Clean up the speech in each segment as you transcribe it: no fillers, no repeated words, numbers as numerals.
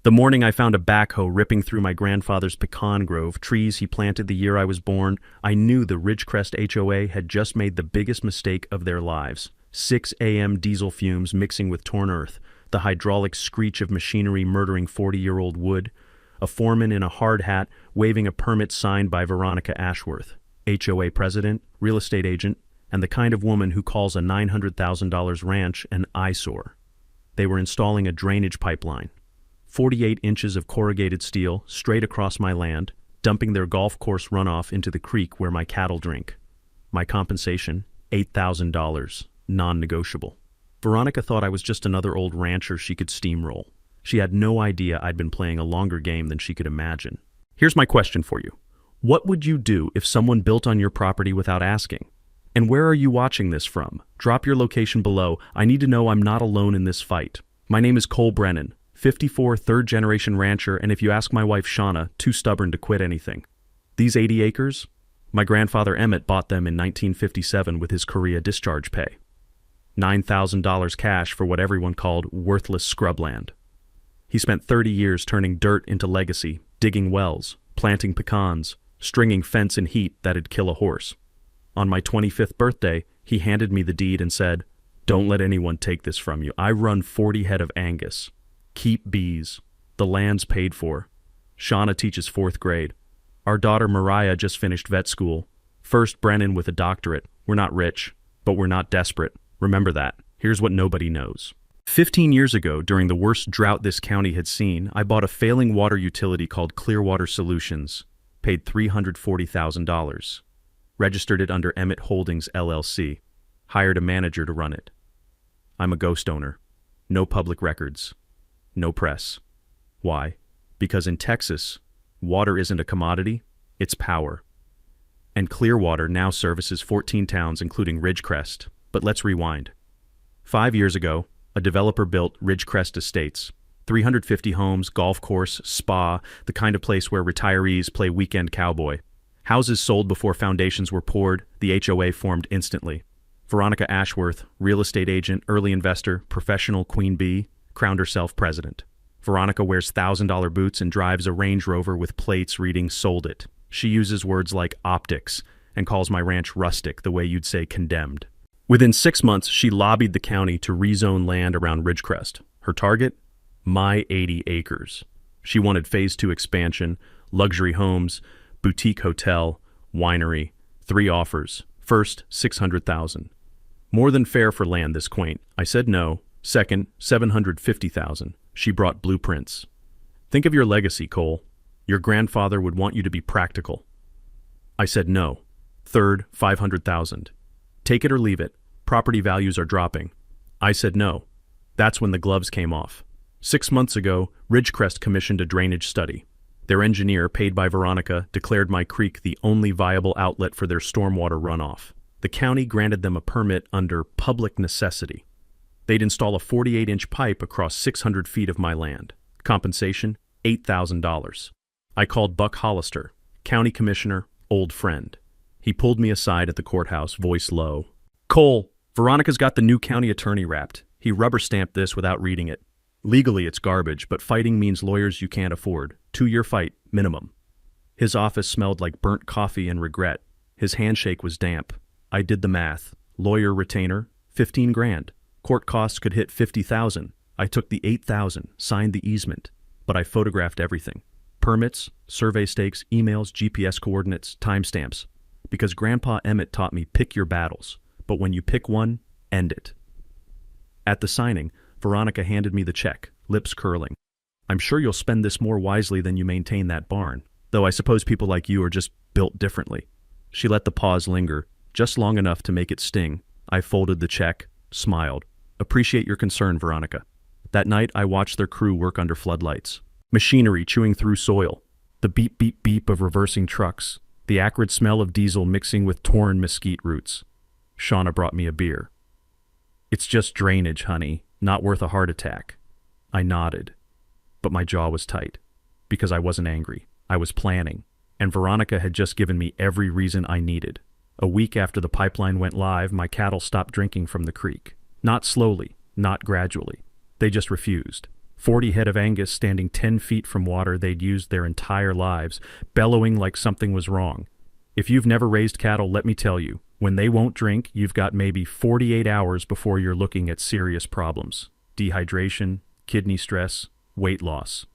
The morning I found a backhoe ripping through my grandfather's pecan grove, trees he planted the year I was born, I knew the Ridgecrest HOA had just made the biggest mistake of their lives. 6 a.m. diesel fumes mixing with torn earth, the hydraulic screech of machinery murdering 40-year-old wood, a foreman in a hard hat waving a permit signed by Veronica Ashworth, HOA president, real estate agent, and the kind of woman who calls a $900,000 ranch an eyesore. They were installing a drainage pipeline. 48 inches of corrugated steel straight across my land, dumping their golf course runoff into the creek where my cattle drink. My compensation, $8,000, non-negotiable. Veronica thought I was just another old rancher she could steamroll. She had no idea I'd been playing a longer game than she could imagine. Here's my question for you. What would you do if someone built on your property without asking? And where are you watching this from? Drop your location below. I need to know I'm not alone in this fight. My name is Cole Brennan, 54, third-generation rancher, and if you ask my wife Shauna, too stubborn to quit anything. These 80 acres? My grandfather Emmett bought them in 1957 with his Korea discharge pay. $9,000 cash for what everyone called worthless scrubland. He spent 30 years turning dirt into legacy, digging wells, planting pecans, stringing fence in heat that'd kill a horse. On my 25th birthday, he handed me the deed and said, "Don't let anyone take this from you. I run 40 head of Angus. Keep bees. The land's paid for. Shauna teaches 4th grade. Our daughter Mariah just finished vet school. First Brennan with a doctorate. We're not rich, but we're not desperate. Remember that. Here's what nobody knows. 15 years ago, during the worst drought this county had seen, I bought a failing water utility called Clearwater Solutions, paid $340,000, registered it under Emmett Holdings, LLC, hired a manager to run it. I'm a ghost owner. No public records. No press. Why? Because in Texas, water isn't a commodity, it's power. And Clearwater now services 14 towns, including Ridgecrest. But let's rewind. 5 years ago, a developer built Ridgecrest Estates. 350 homes, golf course, spa, the kind of place where retirees play weekend cowboy. Houses sold before foundations were poured, the HOA formed instantly. Veronica Ashworth, real estate agent, early investor, professional queen bee, crowned herself president. Veronica wears $1,000 boots and drives a Range Rover with plates reading "Sold It." She uses words like optics and calls my ranch rustic the way you'd say condemned. Within 6 months, she lobbied the county to rezone land around Ridgecrest. Her target? My 80 acres. She wanted Phase 2 expansion, luxury homes, boutique hotel, winery, 3 offers. First, $600,000. More than fair for land this quaint. I said no. Second, $750,000. She brought blueprints. Think of your legacy, Cole. Your grandfather would want you to be practical. I said no. Third, $500,000. Take it or leave it. Property values are dropping. I said no. That's when the gloves came off. 6 months ago, Ridgecrest commissioned a drainage study. Their engineer, paid by Veronica, declared my creek the only viable outlet for their stormwater runoff. The county granted them a permit under public necessity. They'd install a 48-inch pipe across 600 feet of my land. Compensation, $8,000. I called Buck Hollister, county commissioner, old friend. He pulled me aside at the courthouse, voice low. "Cole, Veronica's got the new county attorney wrapped. He rubber-stamped this without reading it. Legally, it's garbage, but fighting means lawyers you can't afford. 2-year fight, minimum." His office smelled like burnt coffee and regret. His handshake was damp. I did the math. Lawyer retainer, 15 grand. Court costs could hit 50,000. I took the 8,000, signed the easement, but I photographed everything. Permits, survey stakes, emails, GPS coordinates, timestamps. Because Grandpa Emmett taught me pick your battles, but when you pick one, end it. At the signing, Veronica handed me the check, lips curling. "I'm sure you'll spend this more wisely than you maintain that barn, though I suppose people like you are just built differently." She let the pause linger, just long enough to make it sting. I folded the check, smiled. "Appreciate your concern, Veronica." That night, I watched their crew work under floodlights. Machinery chewing through soil, the beep, beep, beep of reversing trucks, the acrid smell of diesel mixing with torn mesquite roots. Shauna brought me a beer. "It's just drainage, honey, not worth a heart attack." I nodded, but my jaw was tight, because I wasn't angry. I was planning, and Veronica had just given me every reason I needed. A week after the pipeline went live, my cattle stopped drinking from the creek. Not slowly, not gradually. They just refused. 40 head of Angus standing 10 feet from water they'd used their entire lives, bellowing like something was wrong. If you've never raised cattle, let me tell you, when they won't drink, you've got maybe 48 hours before you're looking at serious problems. Dehydration, kidney stress, weight loss.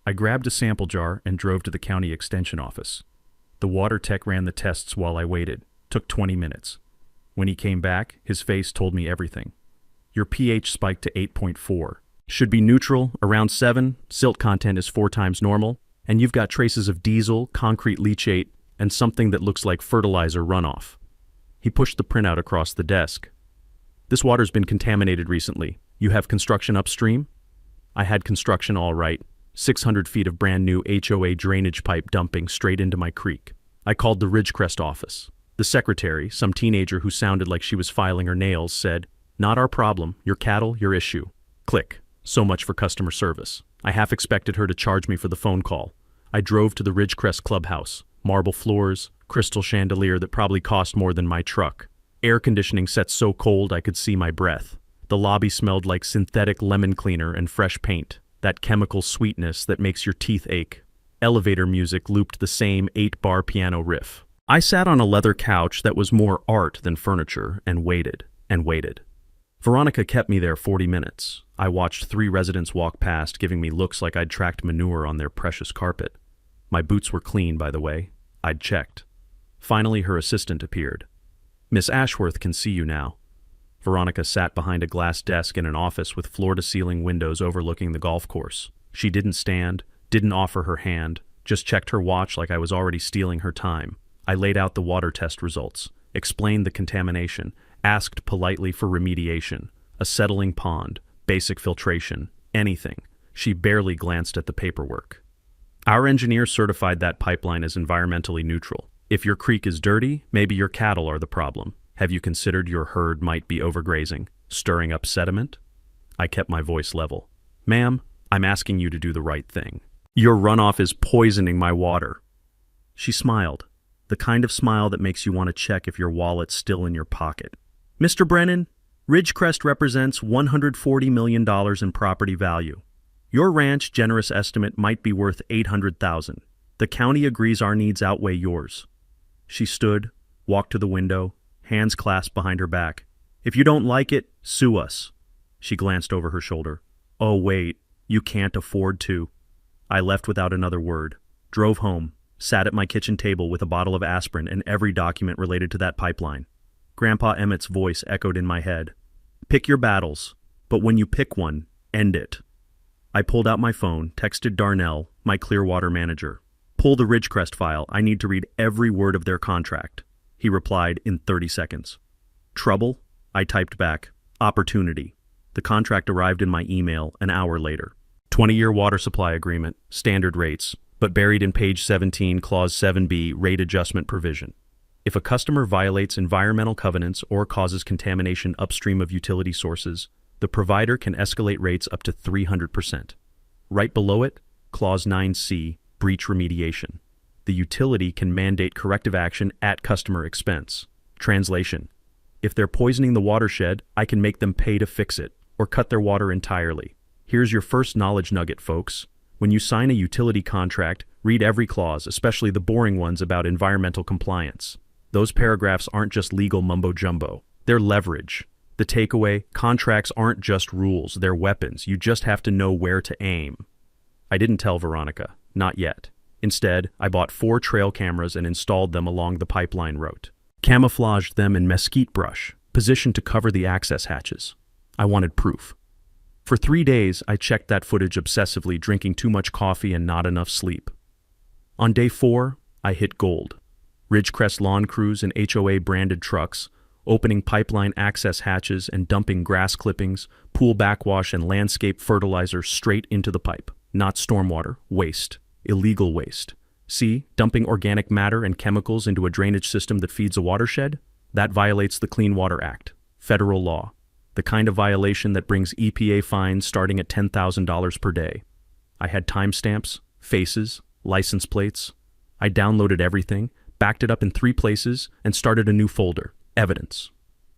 I grabbed a sample jar and drove to the county extension office. The water tech ran the tests while I waited. Took 20 minutes. When he came back, his face told me everything. Your pH spiked to 8.4. Should be neutral, around 7, silt content is 4 times normal, and you've got traces of diesel, concrete leachate, and something that looks like fertilizer runoff. He pushed the printout across the desk. This water's been contaminated recently. You have construction upstream? I had construction all right. 600 feet of brand new HOA drainage pipe dumping straight into my creek. I called the Ridgecrest office. The secretary, some teenager who sounded like she was filing her nails, said, "Not our problem. Your cattle, your issue." Click. So much for customer service. I half expected her to charge me for the phone call. I drove to the Ridgecrest clubhouse. Marble floors, crystal chandelier that probably cost more than my truck. Air conditioning set so cold I could see my breath. The lobby smelled like synthetic lemon cleaner and fresh paint, that chemical sweetness that makes your teeth ache. Elevator music looped the same 8-bar piano riff. I sat on a leather couch that was more art than furniture and waited and waited. Veronica kept me there 40 minutes. I watched 3 residents walk past, giving me looks like I'd tracked manure on their precious carpet. My boots were clean, by the way. I'd checked. Finally, her assistant appeared. "Miss Ashworth can see you now." Veronica sat behind a glass desk in an office with floor-to-ceiling windows overlooking the golf course. She didn't stand, didn't offer her hand, just checked her watch like I was already stealing her time. I laid out the water test results, explained the contamination, asked politely for remediation, a settling pond, basic filtration, anything. She barely glanced at the paperwork. "Our engineer certified that pipeline as environmentally neutral. If your creek is dirty, maybe your cattle are the problem. Have you considered your herd might be overgrazing, stirring up sediment?" I kept my voice level. "Ma'am, I'm asking you to do the right thing. Your runoff is poisoning my water." She smiled, the kind of smile that makes you want to check if your wallet's still in your pocket. "Mr. Brennan, Ridgecrest represents $140 million in property value. Your ranch generous estimate might be worth $800,000. The county agrees our needs outweigh yours." She stood, walked to the window, hands clasped behind her back. "If you don't like it, sue us." She glanced over her shoulder. "Oh, wait, you can't afford to." I left without another word, drove home, sat at my kitchen table with a bottle of aspirin and every document related to that pipeline. Grandpa Emmett's voice echoed in my head. "Pick your battles, but when you pick one, end it." I pulled out my phone, texted Darnell, my Clearwater manager. "Pull the Ridgecrest file. I need to read every word of their contract." He replied in 30 seconds. "Trouble?" I typed back. "Opportunity." The contract arrived in my email an hour later. 20-year water supply agreement, standard rates, but buried in page 17, clause 7B, rate adjustment provision. If a customer violates environmental covenants or causes contamination upstream of utility sources, the provider can escalate rates up to 300%. Right below it, clause 9C, breach remediation. The utility can mandate corrective action at customer expense. Translation: if they're poisoning the watershed, I can make them pay to fix it, or cut their water entirely. Here's your first knowledge nugget, folks. When you sign a utility contract, read every clause, especially the boring ones about environmental compliance. Those paragraphs aren't just legal mumbo-jumbo. They're leverage. The takeaway: contracts aren't just rules, they're weapons. You just have to know where to aim. I didn't tell Veronica. Not yet. Instead, I bought 4 trail cameras and installed them along the pipeline route. Camouflaged them in mesquite brush, positioned to cover the access hatches. I wanted proof. For 3 days, I checked that footage obsessively, drinking too much coffee and not enough sleep. On day 4, I hit gold. Ridgecrest lawn crews and HOA-branded trucks, opening pipeline access hatches and dumping grass clippings, pool backwash, and landscape fertilizer straight into the pipe. Not stormwater, waste. Illegal waste. See, dumping organic matter and chemicals into a drainage system that feeds a watershed? That violates the Clean Water Act, federal law. The kind of violation that brings EPA fines starting at $10,000 per day. I had timestamps, faces, license plates. I downloaded everything, backed it up in 3 places, and started a new folder, evidence.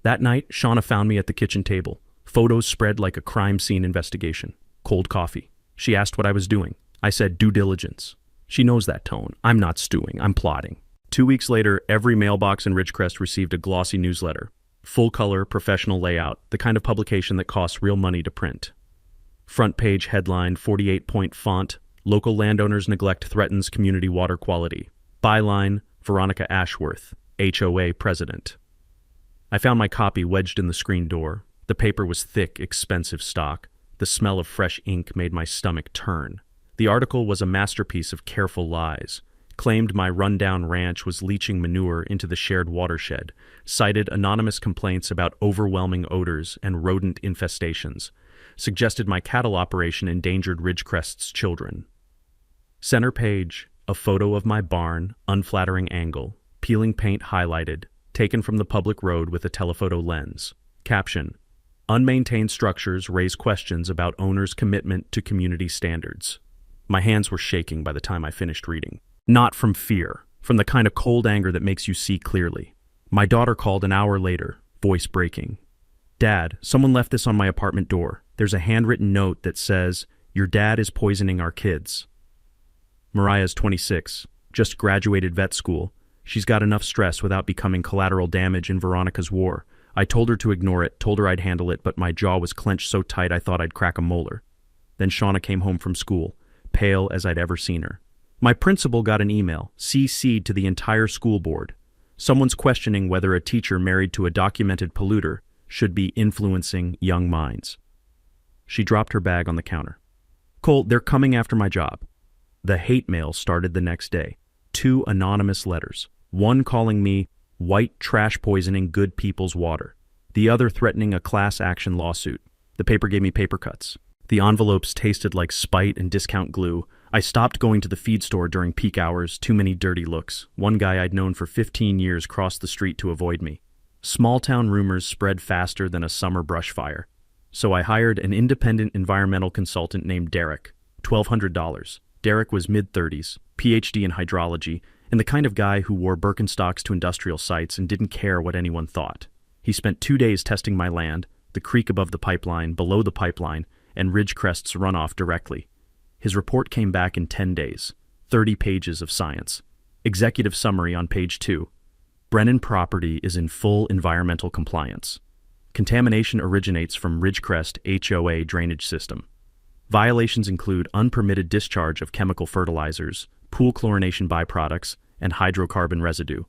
That night, Shauna found me at the kitchen table. Photos spread like a crime scene investigation. Cold coffee. She asked what I was doing. I said due diligence. She knows that tone. I'm not stewing, I'm plotting. 2 weeks later, every mailbox in Ridgecrest received a glossy newsletter. Full color, professional layout, the kind of publication that costs real money to print. Front page headline, 48-point font, local landowners neglect threatens community water quality. Byline, Veronica Ashworth, HOA president. I found my copy wedged in the screen door. The paper was thick, expensive stock. The smell of fresh ink made my stomach turn. The article was a masterpiece of careful lies. Claimed my rundown ranch was leaching manure into the shared watershed, cited anonymous complaints about overwhelming odors and rodent infestations, suggested my cattle operation endangered Ridgecrest's children. Center page, a photo of my barn, unflattering angle, peeling paint highlighted, taken from the public road with a telephoto lens. Caption, unmaintained structures raise questions about owners' commitment to community standards. My hands were shaking by the time I finished reading. Not from fear, from the kind of cold anger that makes you see clearly. My daughter called an hour later, voice breaking. Dad, someone left this on my apartment door. There's a handwritten note that says, your dad is poisoning our kids. Mariah's 26, just graduated vet school. She's got enough stress without becoming collateral damage in Veronica's war. I told her to ignore it, told her I'd handle it, but my jaw was clenched so tight I thought I'd crack a molar. Then Shauna came home from school, pale as I'd ever seen her. My principal got an email, CC'd to the entire school board. Someone's questioning whether a teacher married to a documented polluter should be influencing young minds. She dropped her bag on the counter. Cole, they're coming after my job. The hate mail started the next day. 2 anonymous letters. One calling me white trash poisoning good people's water. The other threatening a class action lawsuit. The paper gave me paper cuts. The envelopes tasted like spite and discount glue. I stopped going to the feed store during peak hours, too many dirty looks. One guy I'd known for 15 years crossed the street to avoid me. Small-town rumors spread faster than a summer brush fire. So I hired an independent environmental consultant named Derek, $1,200. Derek was mid-30s, PhD in hydrology, and the kind of guy who wore Birkenstocks to industrial sites and didn't care what anyone thought. He spent 2 days testing my land, the creek above the pipeline, below the pipeline, and Ridgecrest's runoff directly. His report came back in 10 days, 30 pages of science. Executive summary on page 2. Brennan property is in full environmental compliance. Contamination originates from Ridgecrest HOA drainage system. Violations include unpermitted discharge of chemical fertilizers, pool chlorination byproducts, and hydrocarbon residue.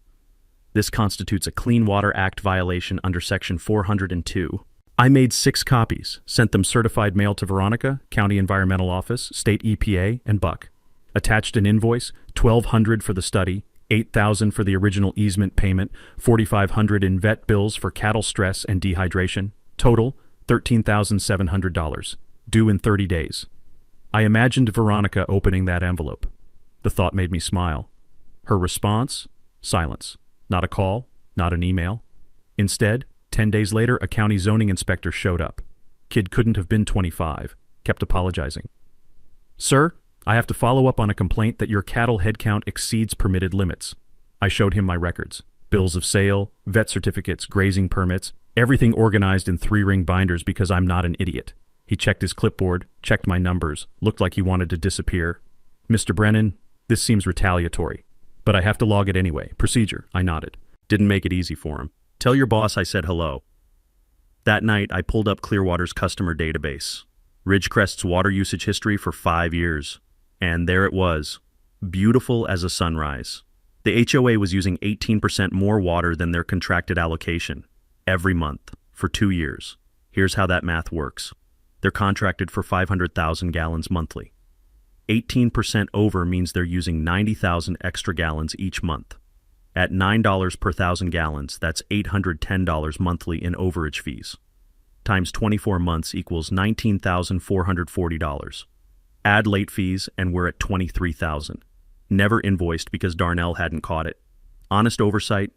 This constitutes a Clean Water Act violation under Section 402. I made 6 copies, sent them certified mail to Veronica, County Environmental Office, State EPA, and Buck. Attached an invoice, $1,200 for the study, $8,000 for the original easement payment, $4,500 in vet bills for cattle stress and dehydration. Total, $13,700. Due in 30 days. I imagined Veronica opening that envelope. The thought made me smile. Her response? Silence. Not a call, not an email. Instead, 10 days later, a county zoning inspector showed up. Kid couldn't have been 25. Kept apologizing. Sir, I have to follow up on a complaint that your cattle head count exceeds permitted limits. I showed him my records. Bills of sale, vet certificates, grazing permits, everything organized in 3-ring binders because I'm not an idiot. He checked his clipboard, checked my numbers, looked like he wanted to disappear. Mr. Brennan, this seems retaliatory, but I have to log it anyway. Procedure, I nodded. Didn't make it easy for him. Tell your boss I said hello. That night, I pulled up Clearwater's customer database. Ridgecrest's water usage history for 5 years. And there it was. Beautiful as a sunrise. The HOA was using 18% more water than their contracted allocation. Every month. For 2 years. Here's how that math works. They're contracted for 500,000 gallons monthly. 18% over means they're using 90,000 extra gallons each month. At $9 per 1,000 gallons, that's $810 monthly in overage fees. Times 24 months equals $19,440. Add late fees, and we're at $23,000. Never invoiced because Darnell hadn't caught it. Honest oversight,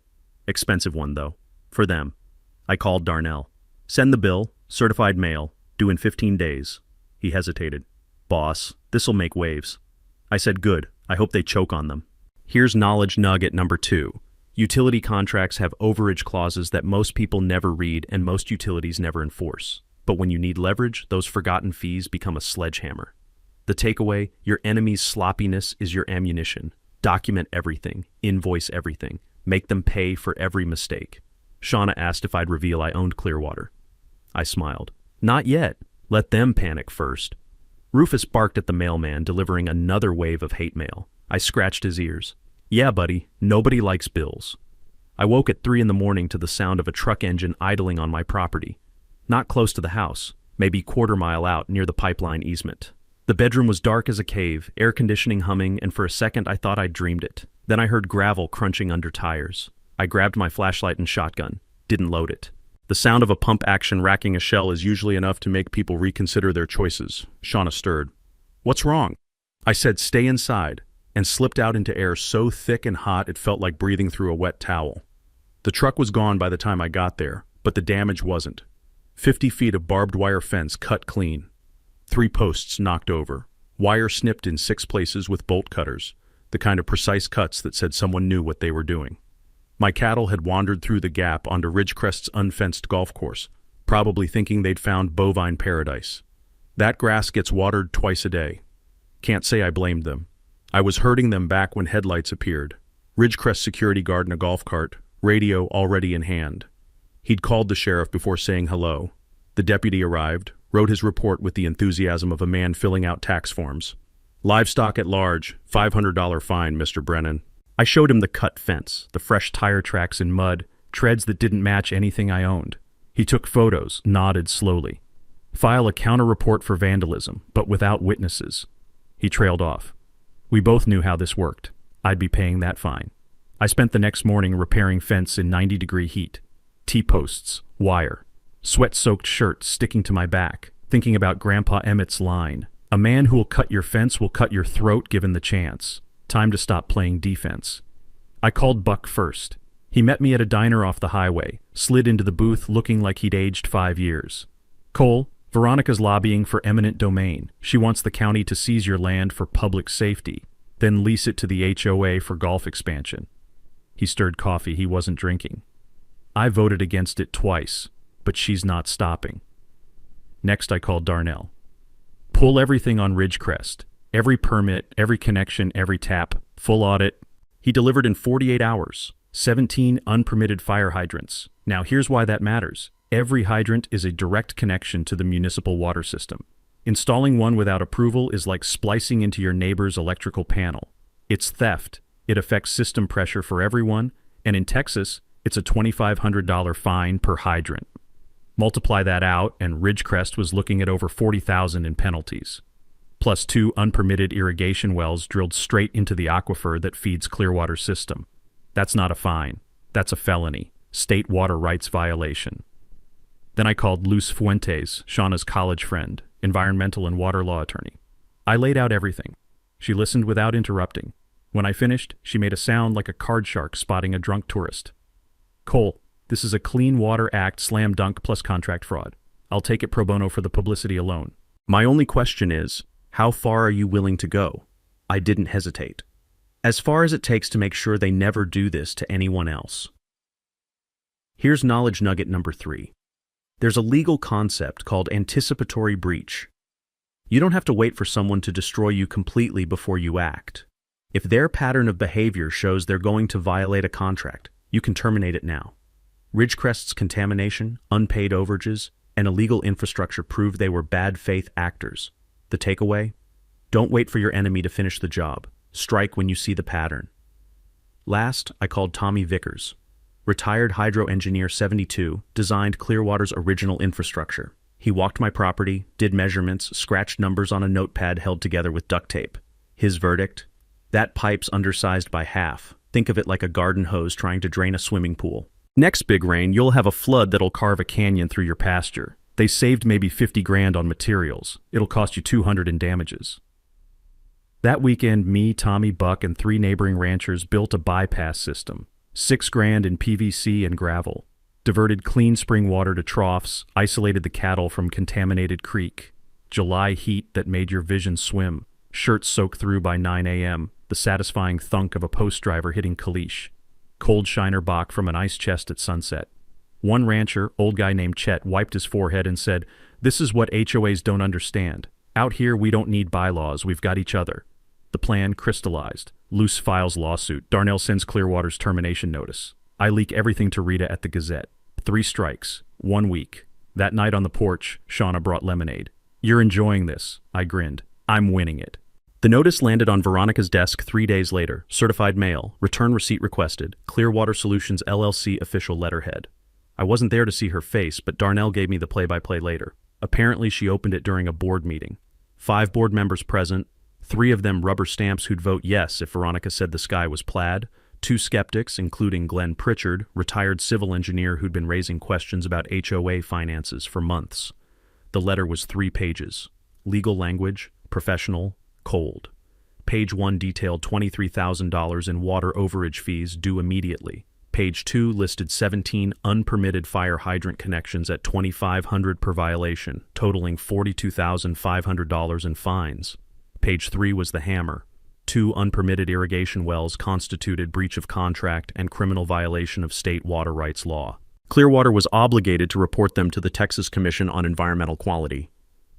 expensive one though. For them. I called Darnell. Send the bill, certified mail, due in 15 days. He hesitated. Boss, this'll make waves. I said good, I hope they choke on them. Here's knowledge nugget number 2. Utility contracts have overage clauses that most people never read and most utilities never enforce. But when you need leverage, those forgotten fees become a sledgehammer. The takeaway, your enemy's sloppiness is your ammunition. Document everything, invoice everything, make them pay for every mistake. Shauna asked if I'd reveal I owned Clearwater. I smiled. Not yet. Let them panic first. Rufus barked at the mailman, delivering another wave of hate mail. I scratched his ears. Yeah, buddy, nobody likes bills. I woke at 3 a.m. to the sound of a truck engine idling on my property. Not close to the house, maybe quarter-mile out near the pipeline easement. The bedroom was dark as a cave, air conditioning humming, and for a second I thought I'd dreamed it. Then I heard gravel crunching under tires. I grabbed my flashlight and shotgun. Didn't load it. The sound of a pump action racking a shell is usually enough to make people reconsider their choices. Shauna stirred. What's wrong? I said stay inside, and slipped out into air so thick and hot it felt like breathing through a wet towel. The truck was gone by the time I got there, but the damage wasn't. 50 feet of barbed wire fence cut clean. 3 posts knocked over. Wire snipped in 6 places with bolt cutters, the kind of precise cuts that said someone knew what they were doing. My cattle had wandered through the gap onto Ridgecrest's unfenced golf course, probably thinking they'd found bovine paradise. That grass gets watered twice a day. Can't say I blamed them. I was herding them back when headlights appeared. Ridgecrest security guard in a golf cart, radio already in hand. He'd called the sheriff before saying hello. The deputy arrived, wrote his report with the enthusiasm of a man filling out tax forms. Livestock at large, $500 fine, Mr. Brennan. I showed him the cut fence, the fresh tire tracks in mud, treads that didn't match anything I owned. He took photos, nodded slowly. File a counter-report for vandalism, but without witnesses. He trailed off. We both knew how this worked. I'd be paying that fine. I spent the next morning repairing fence in 90-degree heat. T-posts, wire, sweat-soaked shirt sticking to my back, thinking about Grandpa Emmett's line. A man who'll cut your fence will cut your throat given the chance. Time to stop playing defense. I called Buck first. He met me at a diner off the highway, slid into the booth looking like he'd aged 5 years. Cole, Veronica's lobbying for eminent domain. She wants the county to seize your land for public safety, then lease it to the HOA for golf expansion. He stirred coffee he wasn't drinking. I voted against it twice, but she's not stopping. Next I called Darnell. Pull everything on Ridgecrest. Every permit, every connection, every tap, full audit. He delivered in 48 hours. 17 unpermitted fire hydrants. Now here's why that matters. Every hydrant is a direct connection to the municipal water system. Installing one without approval is like splicing into your neighbor's electrical panel. It's theft. It affects system pressure for everyone, and in Texas, it's a $2,500 fine per hydrant. Multiply that out, and Ridgecrest was looking at over $40,000 in penalties. Plus 2 unpermitted irrigation wells drilled straight into the aquifer that feeds Clearwater's system. That's not a fine. That's a felony. State water rights violation. Then I called Luz Fuentes, Shauna's college friend, environmental and water law attorney. I laid out everything. She listened without interrupting. When I finished, she made a sound like a card shark spotting a drunk tourist. Cole, this is a Clean Water Act slam dunk plus contract fraud. I'll take it pro bono for the publicity alone. My only question is, how far are you willing to go? I didn't hesitate. As far as it takes to make sure they never do this to anyone else. Here's knowledge nugget number 3. There's a legal concept called anticipatory breach. You don't have to wait for someone to destroy you completely before you act. If their pattern of behavior shows they're going to violate a contract, you can terminate it now. Ridgecrest's contamination, unpaid overages, and illegal infrastructure prove they were bad faith actors. The takeaway? Don't wait for your enemy to finish the job. Strike when you see the pattern. Last, I called Tommy Vickers. Retired hydro engineer 72, designed Clearwater's original infrastructure. He walked my property, did measurements, scratched numbers on a notepad held together with duct tape. His verdict? That pipe's undersized by half. Think of it like a garden hose trying to drain a swimming pool. Next big rain, you'll have a flood that'll carve a canyon through your pasture. They saved maybe 50 grand on materials. It'll cost you 200 in damages. That weekend, me, Tommy, Buck, and 3 neighboring ranchers built a bypass system. 6 grand in PVC and gravel. Diverted clean spring water to troughs, isolated the cattle from contaminated creek. July heat that made your vision swim. Shirts soaked through by 9 a.m., the satisfying thunk of a post driver hitting caliche. Cold Shiner Bock from an ice chest at sunset. One rancher, old guy named Chet, wiped his forehead and said, "This is what HOAs don't understand. Out here we don't need bylaws, we've got each other." The plan crystallized. Luce files lawsuit. Darnell sends Clearwater's termination notice. I leak everything to Rita at the Gazette. 3 strikes. 1 week. That night on the porch, Shauna brought lemonade. "You're enjoying this," I grinned. "I'm winning it." The notice landed on Veronica's desk 3 days later. Certified mail. Return receipt requested. Clearwater Solutions LLC official letterhead. I wasn't there to see her face, but Darnell gave me the play-by-play later. Apparently she opened it during a board meeting. 5 board members present. 3 of them rubber stamps who'd vote yes if Veronica said the sky was plaid. 2 skeptics, including Glenn Pritchard, retired civil engineer who'd been raising questions about HOA finances for months. The letter was 3 pages. Legal language, professional, cold. Page 1 detailed $23,000 in water overage fees due immediately. Page 2 listed 17 unpermitted fire hydrant connections at $2,500 per violation, totaling $42,500 in fines. Page 3 was the hammer. 2 unpermitted irrigation wells constituted breach of contract and criminal violation of state water rights law. Clearwater was obligated to report them to the Texas Commission on Environmental Quality.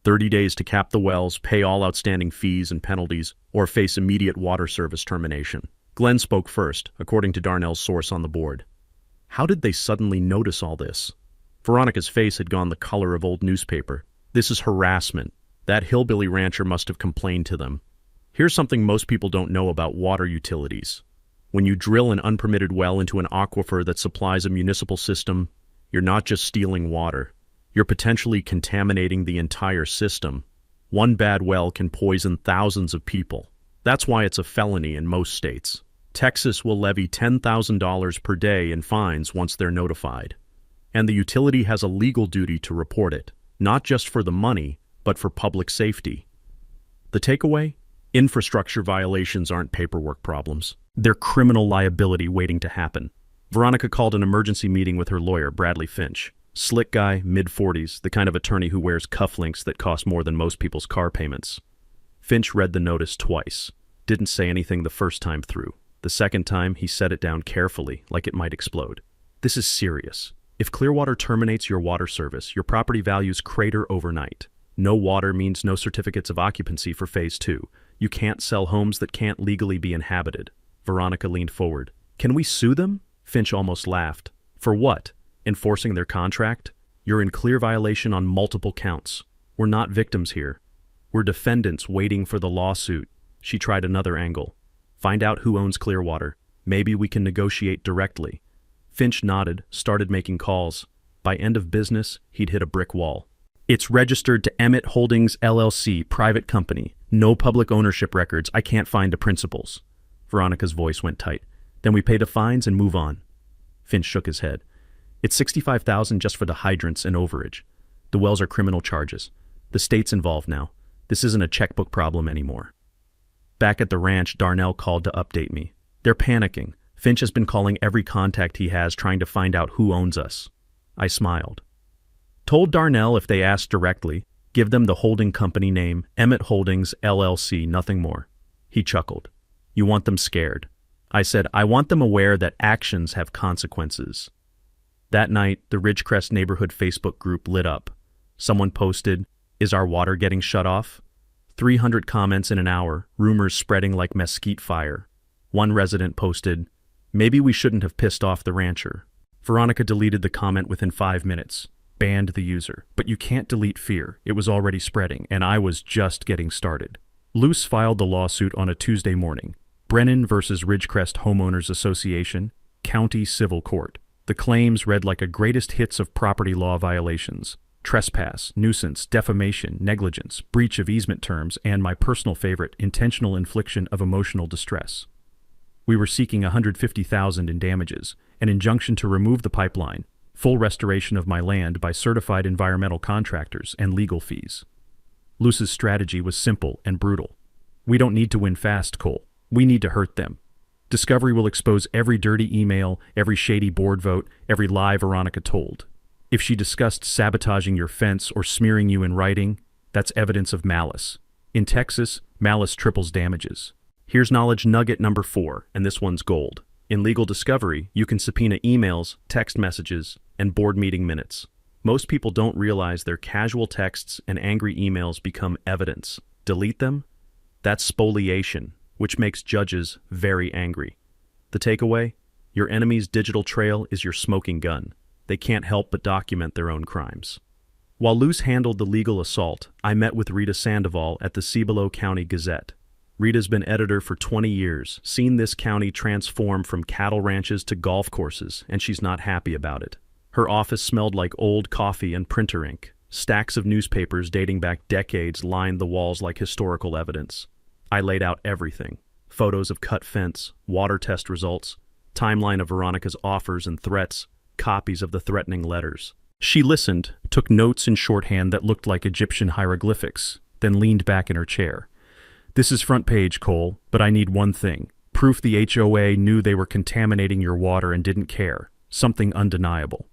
30 days to cap the wells, pay all outstanding fees and penalties, or face immediate water service termination. Glenn spoke first, according to Darnell's source on the board. How did they suddenly notice all this? Veronica's face had gone the color of old newspaper. "This is harassment. That hillbilly rancher must have complained to them." Here's something most people don't know about water utilities. When you drill an unpermitted well into an aquifer that supplies a municipal system, you're not just stealing water. You're potentially contaminating the entire system. One bad well can poison thousands of people. That's why it's a felony in most states. Texas will levy $10,000 per day in fines once they're notified. And the utility has a legal duty to report it, not just for the money, but for public safety. The takeaway? Infrastructure violations aren't paperwork problems. They're criminal liability waiting to happen. Veronica called an emergency meeting with her lawyer, Bradley Finch. Slick guy, mid-40s, the kind of attorney who wears cufflinks that cost more than most people's car payments. Finch read the notice twice. Didn't say anything the first time through. The second time, he set it down carefully, like it might explode. "This is serious. If Clearwater terminates your water service, your property values crater overnight. No water means no certificates of occupancy for Phase 2. You can't sell homes that can't legally be inhabited." Veronica leaned forward. "Can we sue them?" Finch almost laughed. "For what? Enforcing their contract? You're in clear violation on multiple counts. We're not victims here. We're defendants waiting for the lawsuit." She tried another angle. "Find out who owns Clearwater. Maybe we can negotiate directly." Finch nodded, started making calls. By end of business, he'd hit a brick wall. "It's registered to Emmett Holdings LLC, private company. No public ownership records. I can't find the principals." Veronica's voice went tight. "Then we pay the fines and move on." Finch shook his head. "It's $65,000 just for the hydrants and overage. The wells are criminal charges. The state's involved now. This isn't a checkbook problem anymore." Back at the ranch, Darnell called to update me. "They're panicking. Finch has been calling every contact he has trying to find out who owns us." I smiled. "Told Darnell if they ask directly, give them the holding company name, Emmett Holdings LLC, nothing more." He chuckled. "You want them scared." I said, "I want them aware that actions have consequences." That night, the Ridgecrest neighborhood Facebook group lit up. Someone posted, "Is our water getting shut off?" 300 comments in an hour, rumors spreading like mesquite fire. One resident posted, "Maybe we shouldn't have pissed off the rancher." Veronica deleted the comment within 5 minutes. Banned the user. But you can't delete fear. It was already spreading, and I was just getting started. Luce filed the lawsuit on a Tuesday morning. Brennan versus Ridgecrest Homeowners Association, County Civil Court. The claims read like a greatest hits of property law violations. Trespass, nuisance, defamation, negligence, breach of easement terms, and my personal favorite, intentional infliction of emotional distress. We were seeking $150,000 in damages, an injunction to remove the pipeline, full restoration of my land by certified environmental contractors, and legal fees. Luce's strategy was simple and brutal. "We don't need to win fast, Cole. We need to hurt them. Discovery will expose every dirty email, every shady board vote, every lie Veronica told. If she discussed sabotaging your fence or smearing you in writing, that's evidence of malice. In Texas, malice triples damages. Here's knowledge nugget number 4, and this one's gold. In legal discovery, you can subpoena emails, text messages, and and board meeting minutes. Most people don't realize their casual texts and angry emails become evidence. Delete them? That's spoliation, which makes judges very angry. The takeaway? Your enemy's digital trail is your smoking gun. They can't help but document their own crimes. While Luce handled the legal assault, I met with Rita Sandoval at the Cibolo County Gazette. Rita's been editor for 20 years, seen this county transform from cattle ranches to golf courses, and she's not happy about it. Her office smelled like old coffee and printer ink. Stacks of newspapers dating back decades lined the walls like historical evidence. I laid out everything. Photos of cut fence, water test results, timeline of Veronica's offers and threats, copies of the threatening letters. She listened, took notes in shorthand that looked like Egyptian hieroglyphics, then leaned back in her chair. This is front page, Cole, but I need one thing. Proof the HOA knew they were contaminating your water and didn't care. Something undeniable.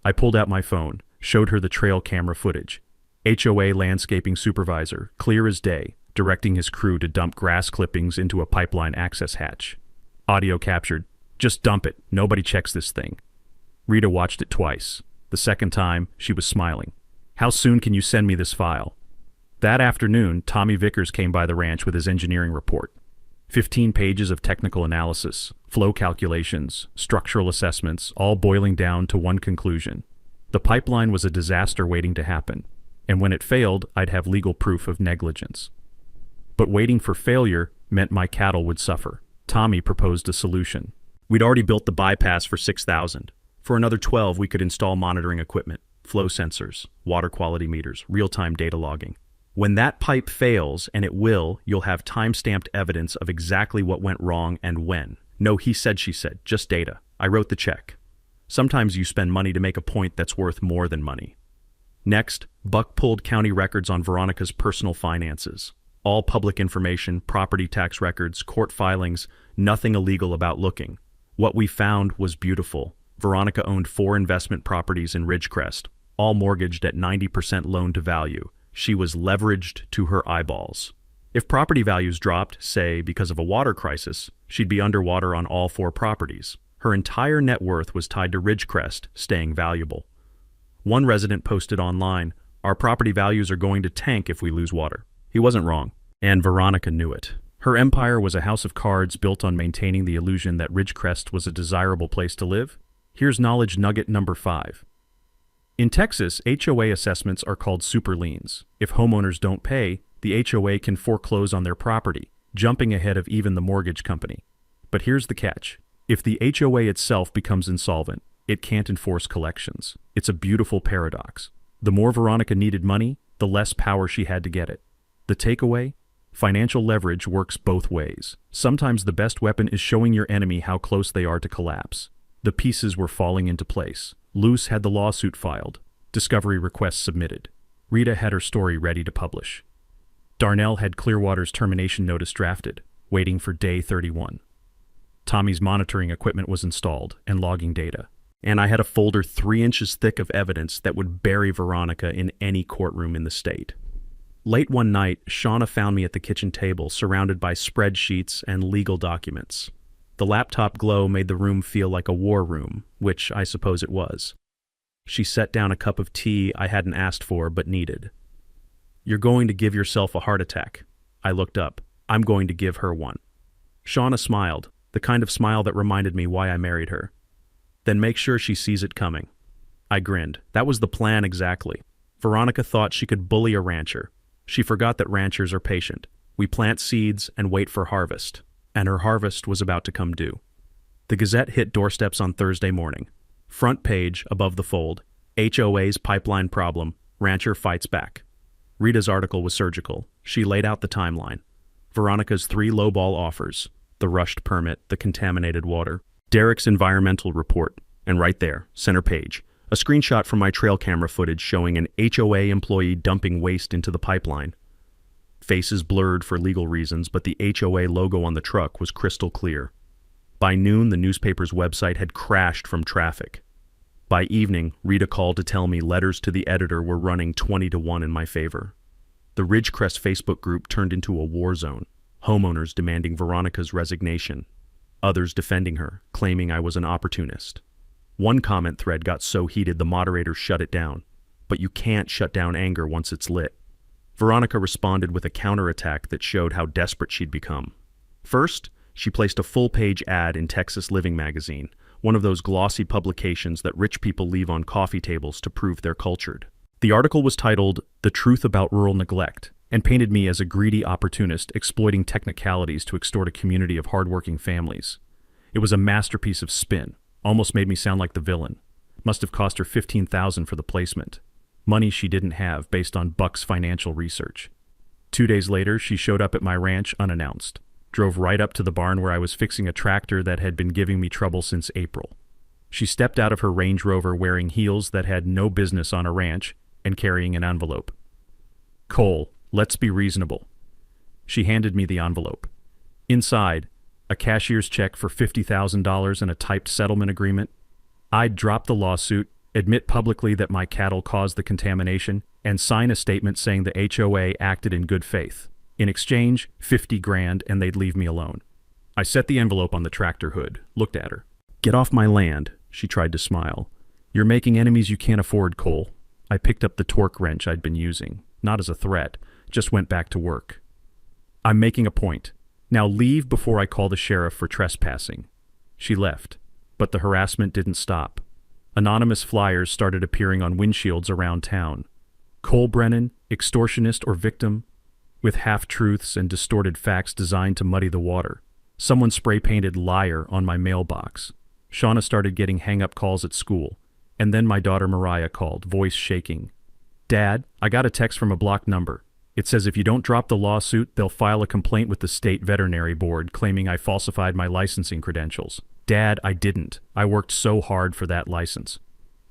I pulled out my phone, showed her the trail camera footage. HOA landscaping supervisor, clear as day, directing his crew to dump grass clippings into a pipeline access hatch. Audio captured. Just dump it. Nobody checks this thing. Rita watched it twice. The second time, she was smiling. How soon can you send me this file? That afternoon, Tommy Vickers came by the ranch with his engineering report. 15 pages of technical analysis, flow calculations, structural assessments, all boiling down to one conclusion. The pipeline was a disaster waiting to happen, and when it failed, I'd have legal proof of negligence. But waiting for failure meant my cattle would suffer. Tommy proposed a solution. We'd already built the bypass for $6,000. For another $12,000, we could install monitoring equipment, flow sensors, water quality meters, real-time data logging. When that pipe fails, and it will, you'll have time-stamped evidence of exactly what went wrong and when. No he said, she said, just data. I wrote the check. Sometimes you spend money to make a point that's worth more than money. Next, Buck pulled county records on Veronica's personal finances. All public information, property tax records, court filings, nothing illegal about looking. What we found was beautiful. Veronica owned 4 investment properties in Ridgecrest, all mortgaged at 90% loan to value. She was leveraged to her eyeballs. If property values dropped, say, because of a water crisis, she'd be underwater on all 4 properties. Her entire net worth was tied to Ridgecrest, staying valuable. One resident posted online, "Our property values are going to tank if we lose water." He wasn't wrong, and Veronica knew it. Her empire was a house of cards built on maintaining the illusion that Ridgecrest was a desirable place to live. Here's knowledge nugget number 5. In Texas, HOA assessments are called super liens. If homeowners don't pay, the HOA can foreclose on their property, jumping ahead of even the mortgage company. But here's the catch. If the HOA itself becomes insolvent, it can't enforce collections. It's a beautiful paradox. The more Veronica needed money, the less power she had to get it. The takeaway? Financial leverage works both ways. Sometimes the best weapon is showing your enemy how close they are to collapse. The pieces were falling into place. Luce had the lawsuit filed. Discovery requests submitted. Rita had her story ready to publish. Darnell had Clearwater's termination notice drafted, waiting for day 31. Tommy's monitoring equipment was installed and logging data. And I had a folder 3 inches thick of evidence that would bury Veronica in any courtroom in the state. Late one night, Shauna found me at the kitchen table, surrounded by spreadsheets and legal documents. The laptop glow made the room feel like a war room, which I suppose it was. She set down a cup of tea I hadn't asked for but needed. "You're going to give yourself a heart attack." I looked up. "I'm going to give her one." Shauna smiled, the kind of smile that reminded me why I married her. "Then make sure she sees it coming." I grinned. That was the plan exactly. Veronica thought she could bully a rancher. She forgot that ranchers are patient. We plant seeds and wait for harvest. And her harvest was about to come due. The Gazette hit doorsteps on Thursday morning. Front page, above the fold, HOA's pipeline problem, rancher fights back. Rita's article was surgical. She laid out the timeline. Veronica's 3 lowball offers, the rushed permit, the contaminated water, Derek's environmental report, and right there, center page, a screenshot from my trail camera footage showing an HOA employee dumping waste into the pipeline. Faces blurred for legal reasons, but the HOA logo on the truck was crystal clear. By noon, the newspaper's website had crashed from traffic. By evening, Rita called to tell me letters to the editor were running 20-1 in my favor. The Ridgecrest Facebook group turned into a war zone, homeowners demanding Veronica's resignation, others defending her, claiming I was an opportunist. One comment thread got so heated the moderator shut it down. But you can't shut down anger once it's lit. Veronica responded with a counterattack that showed how desperate she'd become. First, she placed a full-page ad in Texas Living magazine, one of those glossy publications that rich people leave on coffee tables to prove they're cultured. The article was titled, "The Truth About Rural Neglect," and painted me as a greedy opportunist exploiting technicalities to extort a community of hardworking families. It was a masterpiece of spin, almost made me sound like the villain. Must have cost her $15,000 for the placement. Money she didn't have based on Buck's financial research. 2 days later, she showed up at my ranch unannounced. Drove right up to the barn where I was fixing a tractor that had been giving me trouble since April. She stepped out of her Range Rover wearing heels that had no business on a ranch and carrying an envelope. "Cole, let's be reasonable." She handed me the envelope. Inside, a cashier's check for $50,000 and a typed settlement agreement. I'd drop the lawsuit, admit publicly that my cattle caused the contamination, and sign a statement saying the HOA acted in good faith. In exchange, $50,000 and they'd leave me alone. I set the envelope on the tractor hood, looked at her. "Get off my land," she tried to smile. "You're making enemies you can't afford, Cole." I picked up the torque wrench I'd been using, not as a threat, just went back to work. "I'm making a point. Now leave before I call the sheriff for trespassing." She left, but the harassment didn't stop. Anonymous flyers started appearing on windshields around town. Cole Brennan, extortionist or victim, with half-truths and distorted facts designed to muddy the water. Someone spray-painted "liar" on my mailbox. Shauna started getting hang-up calls at school, and then my daughter Mariah called, voice shaking. "Dad, I got a text from a blocked number. It says if you don't drop the lawsuit, they'll file a complaint with the state veterinary board claiming I falsified my licensing credentials." "Dad, I didn't. I worked so hard for that license."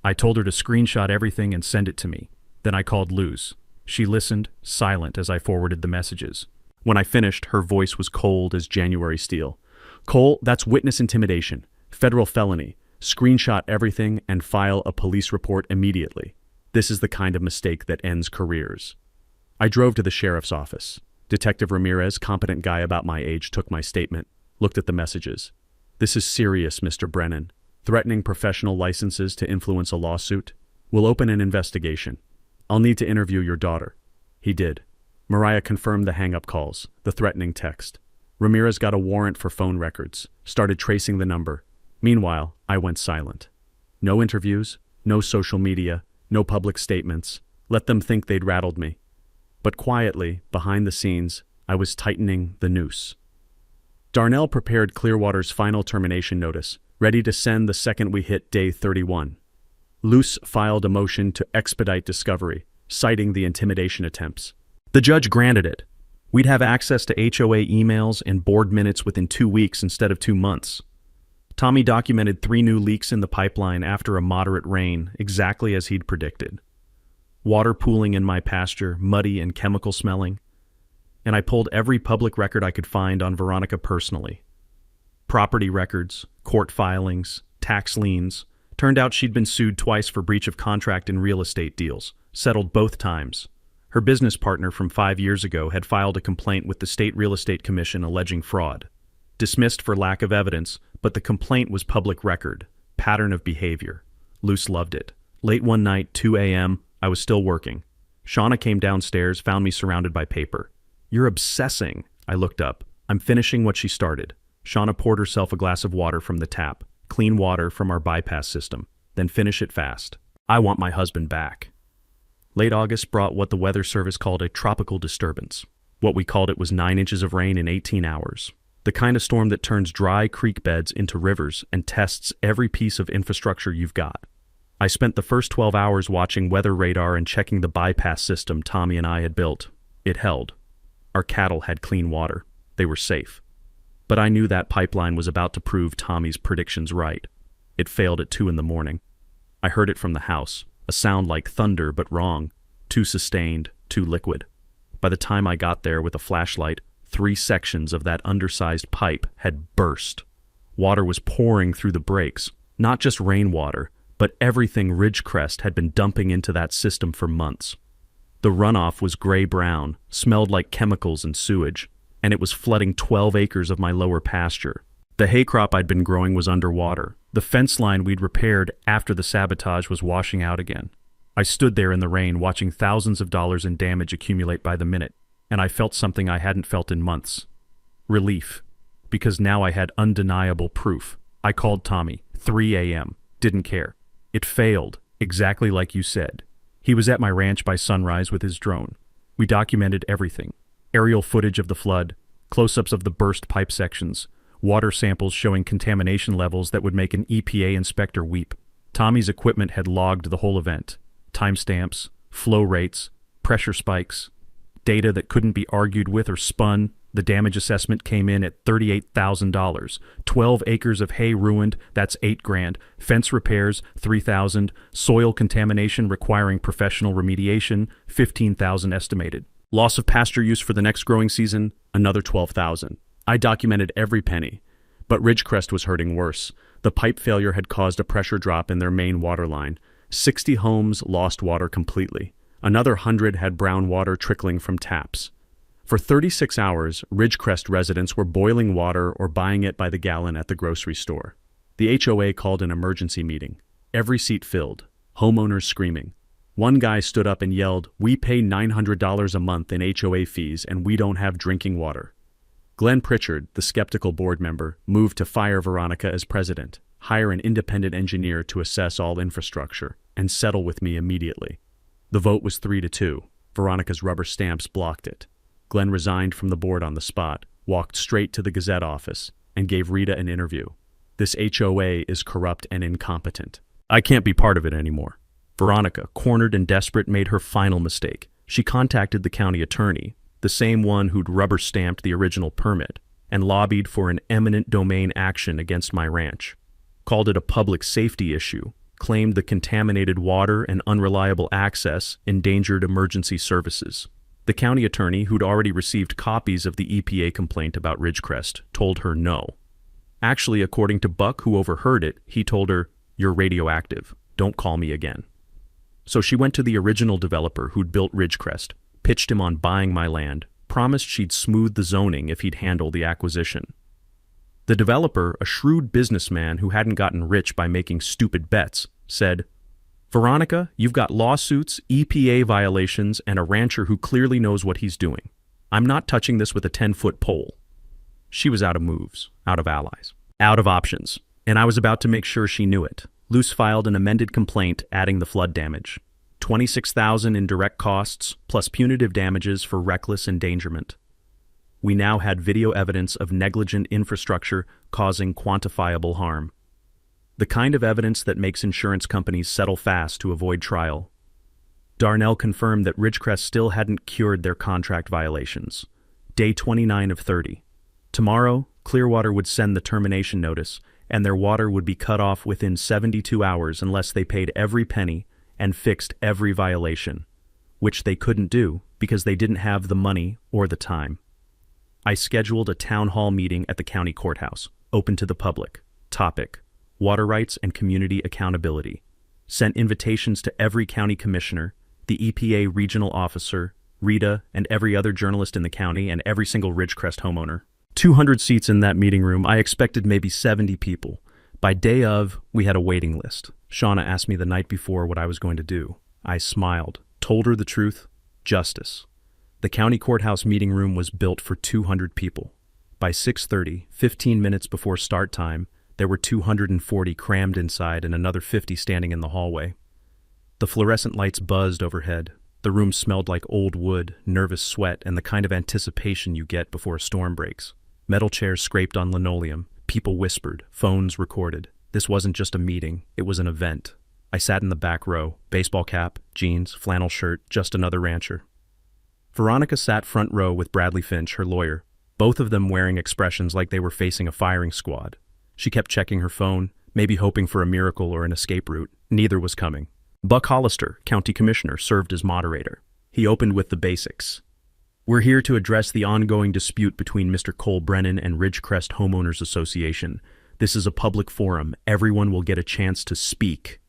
I told her to screenshot everything and send it to me. Then I called Luz. She listened, silent as I forwarded the messages. When I finished, her voice was cold as January steel. "Cole, that's witness intimidation. Federal felony. Screenshot everything and file a police report immediately. This is the kind of mistake that ends careers." I drove to the sheriff's office. Detective Ramirez, competent guy about my age, took my statement, looked at the messages. "This is serious, Mr. Brennan. Threatening professional licenses to influence a lawsuit. We'll open an investigation. I'll need to interview your daughter." He did. Mariah confirmed the hang-up calls, the threatening text. Ramirez got a warrant for phone records, started tracing the number. Meanwhile, I went silent. No interviews, no social media, no public statements. Let them think they'd rattled me. But quietly, behind the scenes, I was tightening the noose. Darnell prepared Clearwater's final termination notice, ready to send the second we hit day 31. Luce filed a motion to expedite discovery, citing the intimidation attempts. The judge granted it. We'd have access to HOA emails and board minutes within 2 weeks instead of 2 months. Tommy documented 3 new leaks in the pipeline after a moderate rain, exactly as he'd predicted. Water pooling in my pasture, muddy and chemical smelling. And I pulled every public record I could find on Veronica personally. Property records, court filings, tax liens. Turned out she'd been sued twice for breach of contract in real estate deals, settled both times. Her business partner from 5 years ago had filed a complaint with the State Real Estate Commission alleging fraud. Dismissed for lack of evidence, but the complaint was public record, pattern of behavior. Luce loved it. Late one night, 2 a.m., I was still working. Shauna came downstairs, found me surrounded by paper. "You're obsessing." I looked up. "I'm finishing what she started." Shauna poured herself a glass of water from the tap, clean water from our bypass system, then finish it fast. "I want my husband back." Late August brought what the Weather Service called a tropical disturbance. What we called it was 9 inches of rain in 18 hours. The kind of storm that turns dry creek beds into rivers and tests every piece of infrastructure you've got. I spent the first 12 hours watching weather radar and checking the bypass system Tommy and I had built. It held. Our cattle had clean water. They were safe. But I knew that pipeline was about to prove Tommy's predictions right. It failed at 2 in the morning. I heard it from the house, a sound like thunder but wrong, too sustained, too liquid. By the time I got there with a flashlight, 3 sections of that undersized pipe had burst. Water was pouring through the breaks, not just rainwater, but everything Ridgecrest had been dumping into that system for months. The runoff was gray-brown, smelled like chemicals and sewage, and it was flooding 12 acres of my lower pasture. The hay crop I'd been growing was underwater, The fence line we'd repaired after the sabotage was washing out again. I stood there in the rain watching thousands of dollars in damage accumulate by the minute, and I felt something I hadn't felt in months. Relief. Because now I had undeniable proof. I called Tommy, 3 a.m., didn't care. It failed, exactly like you said. He was at my ranch by sunrise with his drone. We documented everything. Aerial footage of the flood, close-ups of the burst pipe sections, water samples showing contamination levels that would make an EPA inspector weep. Tommy's equipment had logged the whole event. Timestamps, flow rates, pressure spikes, data that couldn't be argued with or spun. The damage assessment came in at $38,000. 12 acres of hay ruined, that's $8,000. Fence repairs, $3,000. Soil contamination requiring professional remediation, $15,000 estimated. Loss of pasture use for the next growing season, another $12,000. I documented every penny, but Ridgecrest was hurting worse. The pipe failure had caused a pressure drop in their main water line. 60 homes lost water completely. Another 100 had brown water trickling from taps. For 36 hours, Ridgecrest residents were boiling water or buying it by the gallon at the grocery store. The HOA called an emergency meeting. Every seat filled. Homeowners screaming. One guy stood up and yelled, "We pay $900 a month in HOA fees and we don't have drinking water." Glenn Pritchard, the skeptical board member, moved to fire Veronica as president, hire an independent engineer to assess all infrastructure, and settle with me immediately. The vote was 3-2. Veronica's rubber stamps blocked it. Glenn resigned from the board on the spot, walked straight to the Gazette office, and gave Rita an interview. This HOA is corrupt and incompetent. I can't be part of it anymore. Veronica, cornered and desperate, made her final mistake. She contacted the county attorney, the same one who'd rubber-stamped the original permit, and lobbied for an eminent domain action against my ranch. Called it a public safety issue, claimed the contaminated water and unreliable access endangered emergency services. The county attorney, who'd already received copies of the EPA complaint about Ridgecrest, told her no. Actually, according to Buck, who overheard it, he told her, "You're radioactive. Don't call me again." So she went to the original developer who'd built Ridgecrest, pitched him on buying my land, promised she'd smooth the zoning if he'd handle the acquisition. The developer, a shrewd businessman who hadn't gotten rich by making stupid bets, said, "Veronica, you've got lawsuits, EPA violations, and a rancher who clearly knows what he's doing. I'm not touching this with a 10-foot pole." She was out of moves, out of allies, out of options, and I was about to make sure she knew it. Luce filed an amended complaint adding the flood damage. $26,000 in direct costs, plus punitive damages for reckless endangerment. We now had video evidence of negligent infrastructure causing quantifiable harm. The kind of evidence that makes insurance companies settle fast to avoid trial. Darnell confirmed that Ridgecrest still hadn't cured their contract violations. Day 29 of 30. Tomorrow, Clearwater would send the termination notice, and their water would be cut off within 72 hours unless they paid every penny and fixed every violation, which they couldn't do because they didn't have the money or the time. I scheduled a town hall meeting at the county courthouse, open to the public. Topic: water rights and community accountability. Sent invitations to every county commissioner, the EPA regional officer, Rita, and every other journalist in the county, and every single Ridgecrest homeowner. 200 seats in that meeting room. I expected maybe 70 people. By day of, we had a waiting list. Shauna asked me the night before what I was going to do. I smiled, told her the truth. Justice. The county courthouse meeting room was built for 200 people. By 6:30, 15 minutes before start time, there were 240 crammed inside and another 50 standing in the hallway. The fluorescent lights buzzed overhead. The room smelled like old wood, nervous sweat, and the kind of anticipation you get before a storm breaks. Metal chairs scraped on linoleum. People whispered. Phones recorded. This wasn't just a meeting. It was an event. I sat in the back row. Baseball cap, jeans, flannel shirt, just another rancher. Veronica sat front row with Bradley Finch, her lawyer, both of them wearing expressions like they were facing a firing squad. She kept checking her phone, maybe hoping for a miracle or an escape route. Neither was coming. Buck Hollister, county commissioner, served as moderator. He opened with the basics. "We're here to address the ongoing dispute between Mr. Cole Brennan and Ridgecrest Homeowners Association. This is a public forum. Everyone will get a chance to speak."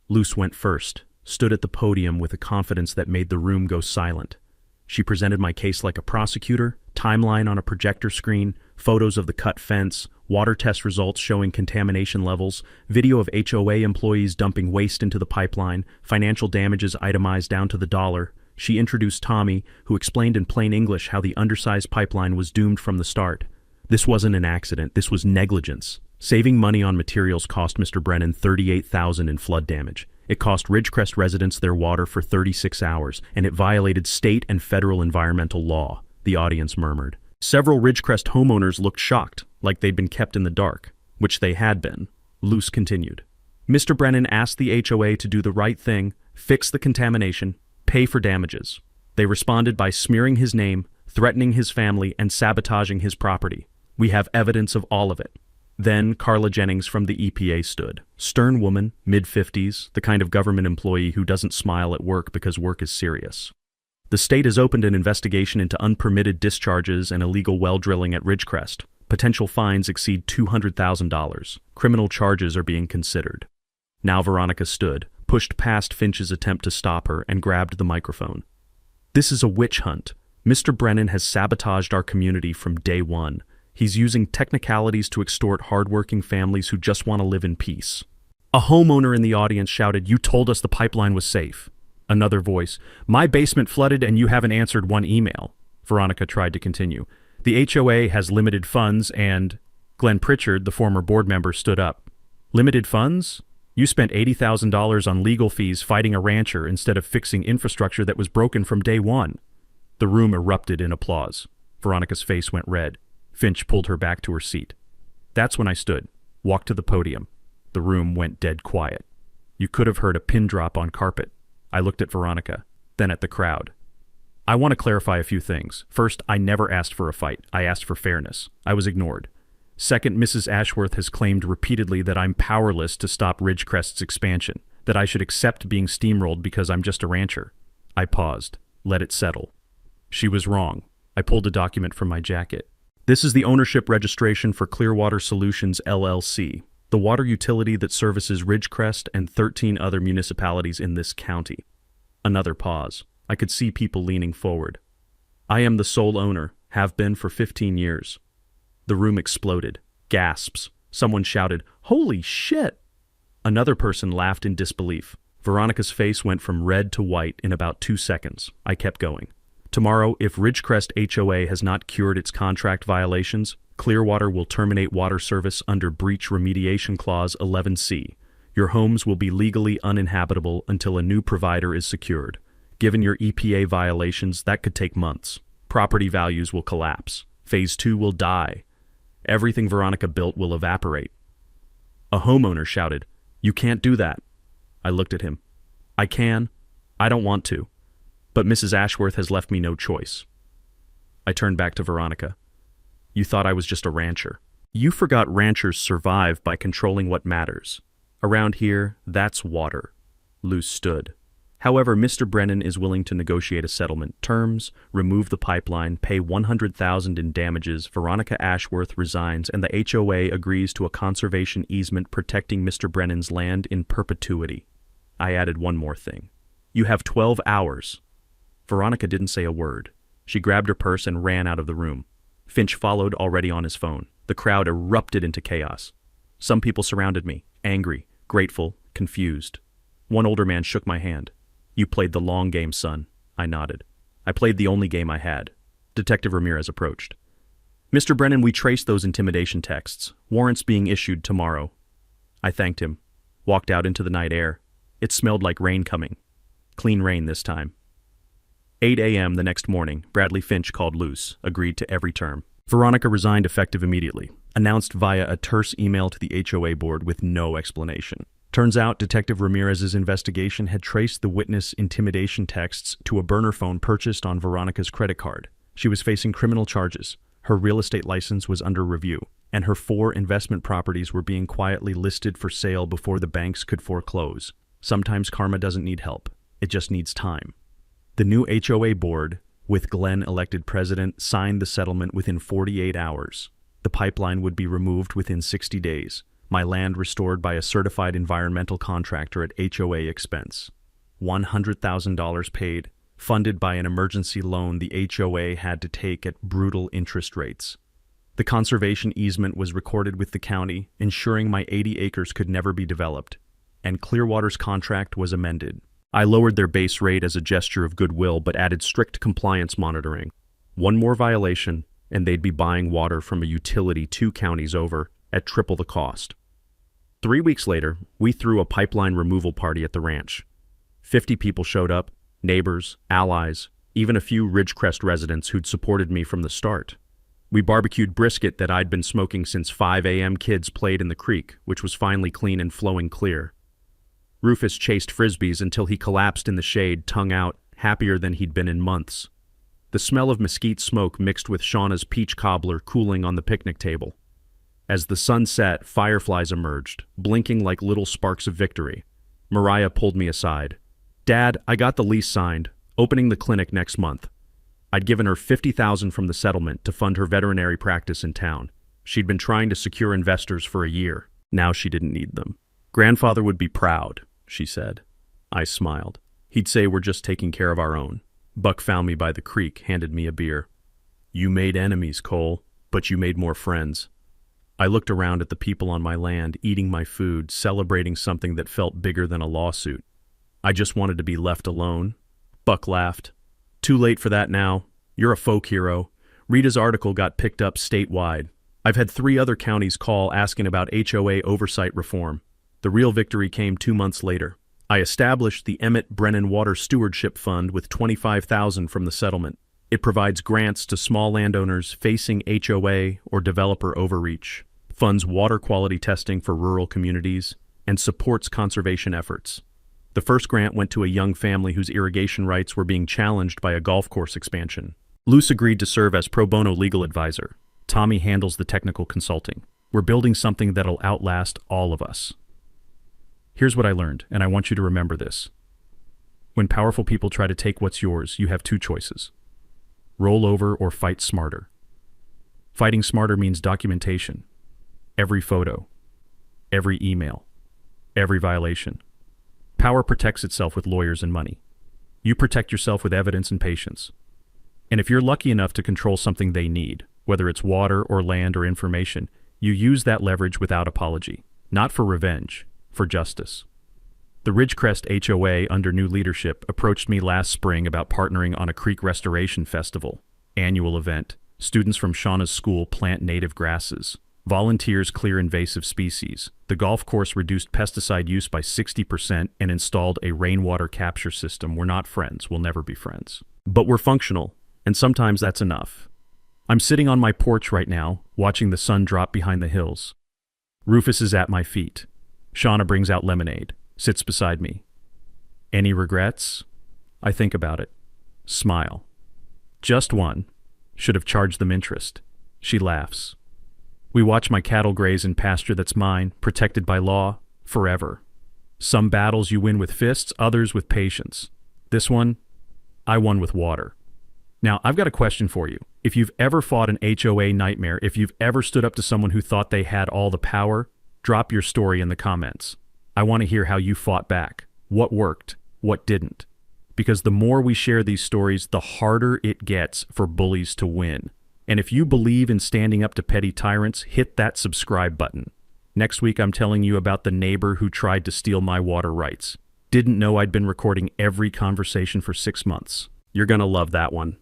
Luce went first, stood at the podium with a confidence that made the room go silent. She presented my case like a prosecutor, timeline on a projector screen, photos of the cut fence, water test results showing contamination levels, video of HOA employees dumping waste into the pipeline, financial damages itemized down to the dollar. She introduced Tommy, who explained in plain English how the undersized pipeline was doomed from the start. This wasn't an accident, this was negligence. Saving money on materials cost Mr. Brennan $38,000 in flood damage. It cost Ridgecrest residents their water for 36 hours, and it violated state and federal environmental law, the audience murmured. Several Ridgecrest homeowners looked shocked, like they'd been kept in the dark, which they had been. Luce continued. Mr. Brennan asked the HOA to do the right thing, fix the contamination, pay for damages. They responded by smearing his name, threatening his family, and sabotaging his property. We have evidence of all of it. Then Carla Jennings from the EPA stood. Stern woman, mid-50s, the kind of government employee who doesn't smile at work because work is serious. The state has opened an investigation into unpermitted discharges and illegal well drilling at Ridgecrest. Potential fines exceed $200,000. Criminal charges are being considered. Now Veronica stood, pushed past Finch's attempt to stop her, and grabbed the microphone. This is a witch hunt. Mr. Brennan has sabotaged our community from day one. He's using technicalities to extort hardworking families who just want to live in peace. A homeowner in the audience shouted, "You told us the pipeline was safe." Another voice, "My basement flooded and you haven't answered one email." Veronica tried to continue. "The HOA has limited funds and—" Glenn Pritchard, the former board member, stood up. "Limited funds? You spent $80,000 on legal fees fighting a rancher instead of fixing infrastructure that was broken from day one." The room erupted in applause. Veronica's face went red. Finch pulled her back to her seat. That's when I stood, walked to the podium. The room went dead quiet. You could have heard a pin drop on carpet. I looked at Veronica, then at the crowd. I want to clarify a few things. First, I never asked for a fight. I asked for fairness. I was ignored. Second, Mrs. Ashworth has claimed repeatedly that I'm powerless to stop Ridgecrest's expansion, that I should accept being steamrolled because I'm just a rancher. I paused, let it settle. She was wrong. I pulled a document from my jacket. This is the ownership registration for Clearwater Solutions, LLC, the water utility that services Ridgecrest and 13 other municipalities in this county. Another pause. I could see people leaning forward. I am the sole owner, have been for 15 years. The room exploded. Gasps. Someone shouted, "Holy shit!" Another person laughed in disbelief. Veronica's face went from red to white in about 2 seconds. I kept going. Tomorrow, if Ridgecrest HOA has not cured its contract violations, Clearwater will terminate water service under Breach Remediation Clause 11C. Your homes will be legally uninhabitable until a new provider is secured. Given your EPA violations, that could take months. Property values will collapse. Phase 2 will die. Everything Veronica built will evaporate. A homeowner shouted, "You can't do that." I looked at him. I can. I don't want to. But Mrs. Ashworth has left me no choice. I turned back to Veronica. You thought I was just a rancher. You forgot ranchers survive by controlling what matters. Around here, that's water. Luce stood. However, Mr. Brennan is willing to negotiate a settlement. Terms, remove the pipeline, pay $100,000 in damages, Veronica Ashworth resigns, and the HOA agrees to a conservation easement protecting Mr. Brennan's land in perpetuity. I added one more thing. You have 12 hours. Veronica didn't say a word. She grabbed her purse and ran out of the room. Finch followed, already on his phone. The crowd erupted into chaos. Some people surrounded me, angry, grateful, confused. One older man shook my hand. You played the long game, son. I nodded. I played the only game I had. Detective Ramirez approached. Mr. Brennan, we traced those intimidation texts. Warrants being issued tomorrow. I thanked him. Walked out into the night air. It smelled like rain coming. Clean rain this time. 8 a.m. the next morning, Bradley Finch called Luce, agreed to every term. Veronica resigned effective immediately, announced via a terse email to the HOA board with no explanation. Turns out Detective Ramirez's investigation had traced the witness intimidation texts to a burner phone purchased on Veronica's credit card. She was facing criminal charges, her real estate license was under review, and her 4 investment properties were being quietly listed for sale before the banks could foreclose. Sometimes karma doesn't need help, it just needs time. The new HOA board, with Glenn elected president, signed the settlement within 48 hours. The pipeline would be removed within 60 days. My land restored by a certified environmental contractor at HOA expense. $100,000 paid, funded by an emergency loan the HOA had to take at brutal interest rates. The conservation easement was recorded with the county, ensuring my 80 acres could never be developed, and Clearwater's contract was amended. I lowered their base rate as a gesture of goodwill, but added strict compliance monitoring. One more violation, and they'd be buying water from a utility 2 counties over at triple the cost. 3 weeks later, we threw a pipeline removal party at the ranch. 50 people showed up, neighbors, allies, even a few Ridgecrest residents who'd supported me from the start. We barbecued brisket that I'd been smoking since 5 a.m. Kids played in the creek, which was finally clean and flowing clear. Rufus chased frisbees until he collapsed in the shade, tongue out, happier than he'd been in months. The smell of mesquite smoke mixed with Shauna's peach cobbler cooling on the picnic table. As the sun set, fireflies emerged, blinking like little sparks of victory. Mariah pulled me aside. "Dad, I got the lease signed, opening the clinic next month." I'd given her $50,000 from the settlement to fund her veterinary practice in town. She'd been trying to secure investors for a year. Now she didn't need them. "Grandfather would be proud," she said. I smiled. "He'd say we're just taking care of our own." Buck found me by the creek, handed me a beer. "You made enemies, Cole, but you made more friends." I looked around at the people on my land, eating my food, celebrating something that felt bigger than a lawsuit. "I just wanted to be left alone." Buck laughed. "Too late for that now. You're a folk hero. Rita's article got picked up statewide. I've had 3 other counties call asking about HOA oversight reform. The real victory came 2 months later. I established the Emmett Brennan Water Stewardship Fund with $25,000 from the settlement. It provides grants to small landowners facing HOA or developer overreach, funds water quality testing for rural communities, and supports conservation efforts. The first grant went to a young family whose irrigation rights were being challenged by a golf course expansion. Luce agreed to serve as pro bono legal advisor. Tommy handles the technical consulting. We're building something that'll outlast all of us. Here's what I learned, and I want you to remember this. When powerful people try to take what's yours, you have 2 choices. Roll over or fight smarter. Fighting smarter means documentation. Every photo. Every email. Every violation. Power protects itself with lawyers and money. You protect yourself with evidence and patience. And if you're lucky enough to control something they need, whether it's water or land or information, you use that leverage without apology. Not for revenge, for justice. The Ridgecrest HOA, under new leadership, approached me last spring about partnering on a creek restoration festival, annual event. Students from Shauna's school plant native grasses. Volunteers clear invasive species. The golf course reduced pesticide use by 60% and installed a rainwater capture system. We're not friends. We'll never be friends. But we're functional, and sometimes that's enough. I'm sitting on my porch right now, watching the sun drop behind the hills. Rufus is at my feet. Shauna brings out lemonade, sits beside me. "Any regrets?" I think about it. Smile. "Just one. Should have charged them interest." She laughs. "We watch my cattle graze in pasture that's mine, protected by law, forever. Some battles you win with fists, others with patience. This one, I won with water." Now, I've got a question for you. If you've ever fought an HOA nightmare, if you've ever stood up to someone who thought they had all the power, drop your story in the comments. I want to hear how you fought back. What worked? What didn't? Because the more we share these stories, the harder it gets for bullies to win. And if you believe in standing up to petty tyrants, hit that subscribe button. Next week, I'm telling you about the neighbor who tried to steal my water rights. Didn't know I'd been recording every conversation for 6 months. You're gonna love that one.